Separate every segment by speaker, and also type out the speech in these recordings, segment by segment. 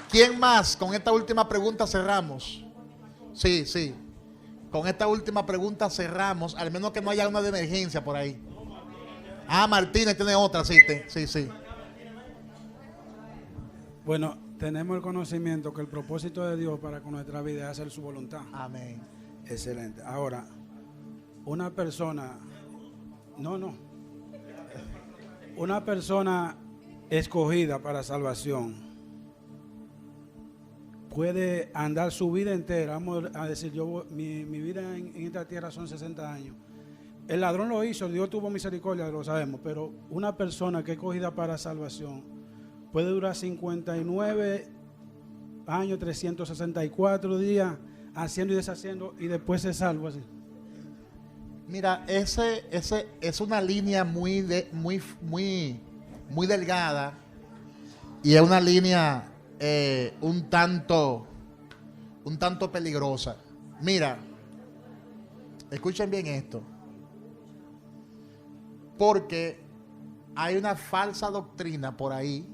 Speaker 1: ¿Quién más? Con esta última pregunta cerramos. Sí, sí. Con esta última pregunta cerramos, al menos que no haya una de emergencia por ahí. Ah, Martínez tiene otra, sí, sí, sí.
Speaker 2: Bueno, tenemos el conocimiento que el propósito de Dios para con nuestra vida es hacer su voluntad.
Speaker 1: Amén.
Speaker 2: Excelente. Ahora, una persona, una persona escogida para salvación puede andar su vida entera. Vamos a decir, mi vida en esta tierra son 60 años. El ladrón lo hizo, Dios tuvo misericordia, lo sabemos, pero una persona que es escogida para salvación puede durar 59 años, 364 días haciendo y deshaciendo y después se salva así.
Speaker 1: Mira, ese es una línea muy delgada y es una línea un tanto peligrosa. Mira, escuchen bien esto, porque hay una falsa doctrina por ahí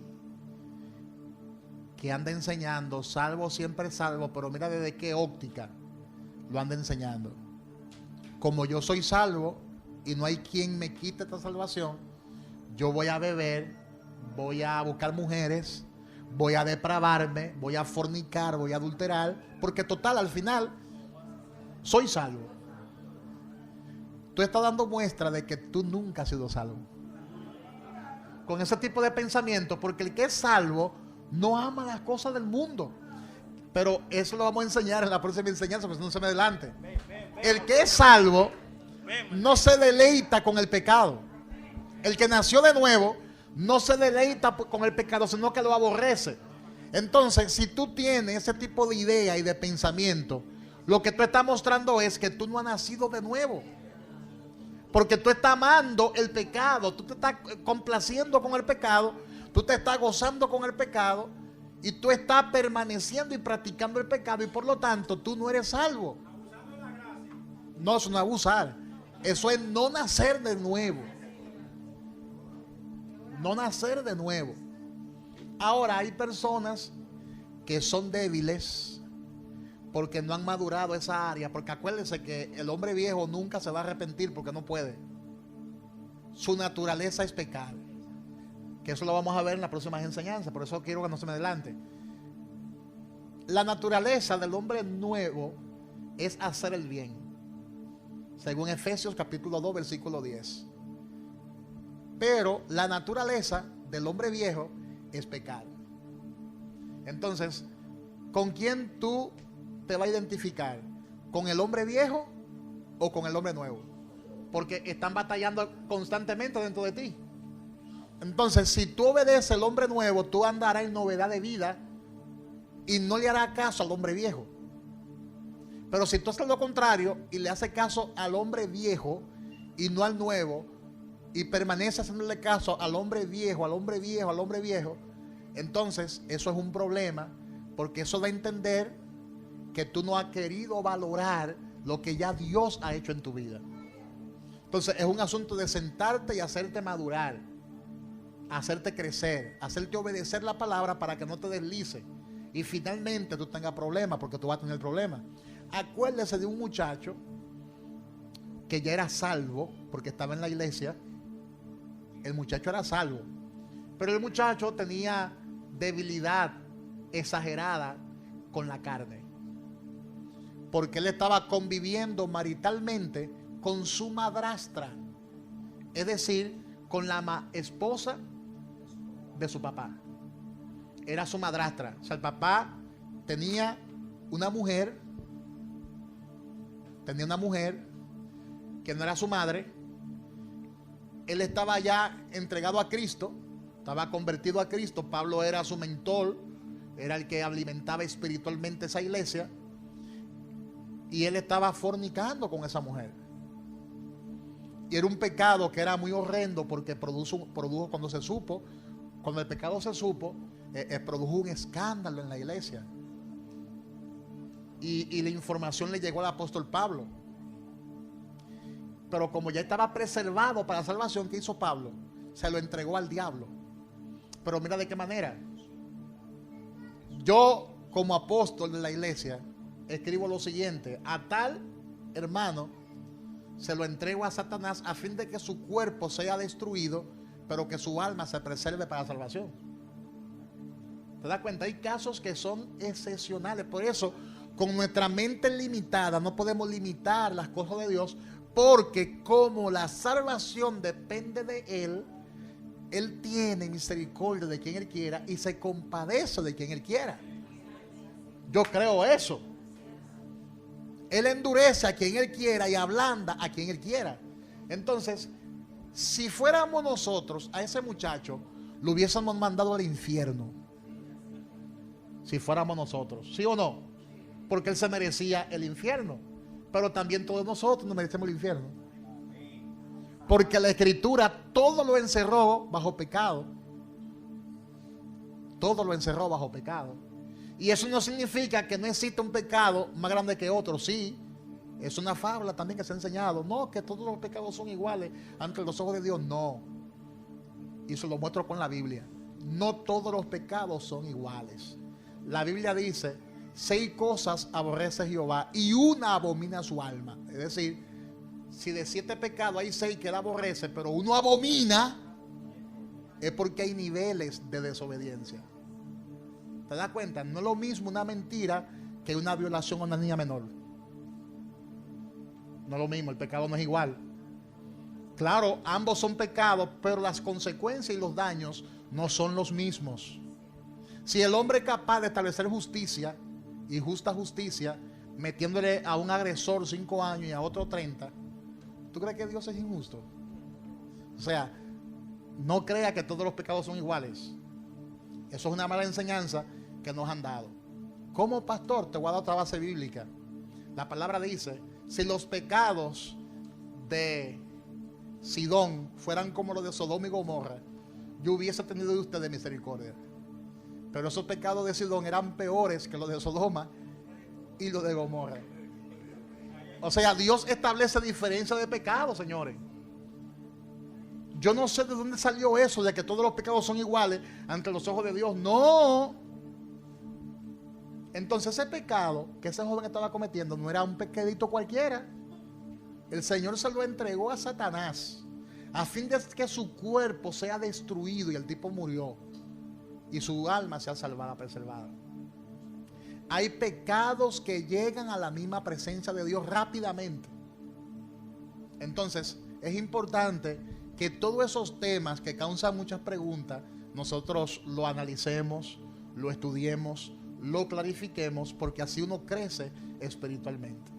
Speaker 1: que anda enseñando salvo siempre salvo, pero mira desde qué óptica lo anda enseñando. Como yo soy salvo y no hay quien me quite esta salvación, yo voy a beber, voy a buscar mujeres, voy a depravarme, voy a fornicar, voy a adulterar, porque total, al final, soy salvo. Tú estás dando muestra de que tú nunca has sido salvo. Con ese tipo de pensamiento, porque el que es salvo no ama las cosas del mundo. Pero eso lo vamos a enseñar en la próxima enseñanza, porque no se me adelante. El que es salvo no se deleita con el pecado. El que nació de nuevo no se deleita con el pecado, sino que lo aborrece. Entonces, si tú tienes ese tipo de idea y de pensamiento, lo que tú estás mostrando es que tú no has nacido de nuevo. Porque tú estás amando el pecado, tú te estás complaciendo con el pecado, tú te estás gozando con el pecado y tú estás permaneciendo y practicando el pecado y por lo tanto tú no eres salvo. No, eso no es abusar. Eso es no nacer de nuevo. No nacer de nuevo. Ahora hay personas que son débiles porque no han madurado esa área. Porque acuérdense que el hombre viejo nunca se va a arrepentir porque no puede. Su naturaleza es pecar. Que eso lo vamos a ver en las próximas enseñanzas. Por eso quiero que no se me adelante. La naturaleza del hombre nuevo es hacer el bien. Según Efesios capítulo 2 versículo 10. Pero la naturaleza del hombre viejo es pecar. Entonces, ¿con quién tú te vas a identificar? ¿Con el hombre viejo o con el hombre nuevo? Porque están batallando constantemente dentro de ti. Entonces, si tú obedeces al hombre nuevo, tú andarás en novedad de vida y no le harás caso al hombre viejo. Pero si tú haces lo contrario y le haces caso al hombre viejo y no al nuevo, y permaneces haciéndole caso al hombre viejo, al hombre viejo, al hombre viejo, entonces eso es un problema, porque eso da a entender que tú no has querido valorar lo que ya Dios ha hecho en tu vida. Entonces es un asunto de sentarte y hacerte madurar, hacerte crecer, hacerte obedecer la palabra para que no te deslice y finalmente tú tengas problemas, porque tú vas a tener problemas. Acuérdese de un muchacho que ya era salvo porque estaba en la iglesia. El muchacho era salvo, pero el muchacho tenía debilidad exagerada con la carne, porque él estaba conviviendo maritalmente con su madrastra, es decir, con la esposa de su papá. Era su madrastra. O sea, el papá tenía una mujer que no era su madre. Él estaba ya entregado a Cristo, estaba convertido a Cristo. Pablo era su mentor, era el que alimentaba espiritualmente esa iglesia, y él estaba fornicando con esa mujer. Y era un pecado que era muy horrendo, porque produjo cuando el pecado se supo, produjo un escándalo en la iglesia. Y la información le llegó al apóstol Pablo. Pero como ya estaba preservado para la salvación, ¿qué hizo Pablo? Se lo entregó al diablo. Pero mira de qué manera. Yo, como apóstol de la iglesia, escribo lo siguiente: a tal hermano se lo entrego a Satanás a fin de que su cuerpo sea destruido, pero que su alma se preserve para la salvación. ¿Te das cuenta? Hay casos que son excepcionales. Por eso, con nuestra mente limitada, no podemos limitar las cosas de Dios, porque como la salvación depende de Él, Él tiene misericordia de quien Él quiera y se compadece de quien Él quiera. Yo creo eso. Él endurece a quien Él quiera y ablanda a quien Él quiera. Entonces, si fuéramos nosotros, a ese muchacho lo hubiésemos mandado al infierno. Si fuéramos nosotros, ¿sí o no? Porque él se merecía el infierno. Pero también todos nosotros nos merecemos el infierno. Porque la Escritura todo lo encerró bajo pecado. Todo lo encerró bajo pecado. Y eso no significa que no exista un pecado más grande que otro. Sí, es una fábula también que se ha enseñado. No, que todos los pecados son iguales ante los ojos de Dios. No. Y se lo muestro con la Biblia. No todos los pecados son iguales. La Biblia dice: 6 cosas aborrece Jehová y una abomina su alma. Es decir, si de 7 pecados hay 6 que él aborrece, pero uno abomina, es porque hay niveles de desobediencia. ¿Te das cuenta? No es lo mismo una mentira que una violación a una niña menor. No es lo mismo, el pecado no es igual. Claro, ambos son pecados, pero las consecuencias y los daños no son los mismos. Si el hombre es capaz de establecer justicia y justa justicia, metiéndole a un agresor 5 años y a otro 30, ¿tú crees que Dios es injusto? O sea, no crea que todos los pecados son iguales. Eso es una mala enseñanza que nos han dado. Como pastor te voy a dar otra base bíblica. La palabra dice: si los pecados de Sidón fueran como los de Sodoma y Gomorra, yo hubiese tenido de ustedes misericordia. Pero esos pecados de Sidón eran peores que los de Sodoma y los de Gomorra. O sea, Dios establece diferencia de pecados, señores. Yo no sé de dónde salió eso de que todos los pecados son iguales ante los ojos de Dios. No. Entonces ese pecado que ese joven estaba cometiendo no era un pecadito cualquiera. El Señor se lo entregó a Satanás a fin de que su cuerpo sea destruido, y el tipo murió y su alma sea salvada, preservada. Hay pecados que llegan a la misma presencia de Dios rápidamente. Entonces es importante que todos esos temas que causan muchas preguntas, nosotros lo analicemos, lo estudiemos, lo clarifiquemos, porque así uno crece espiritualmente.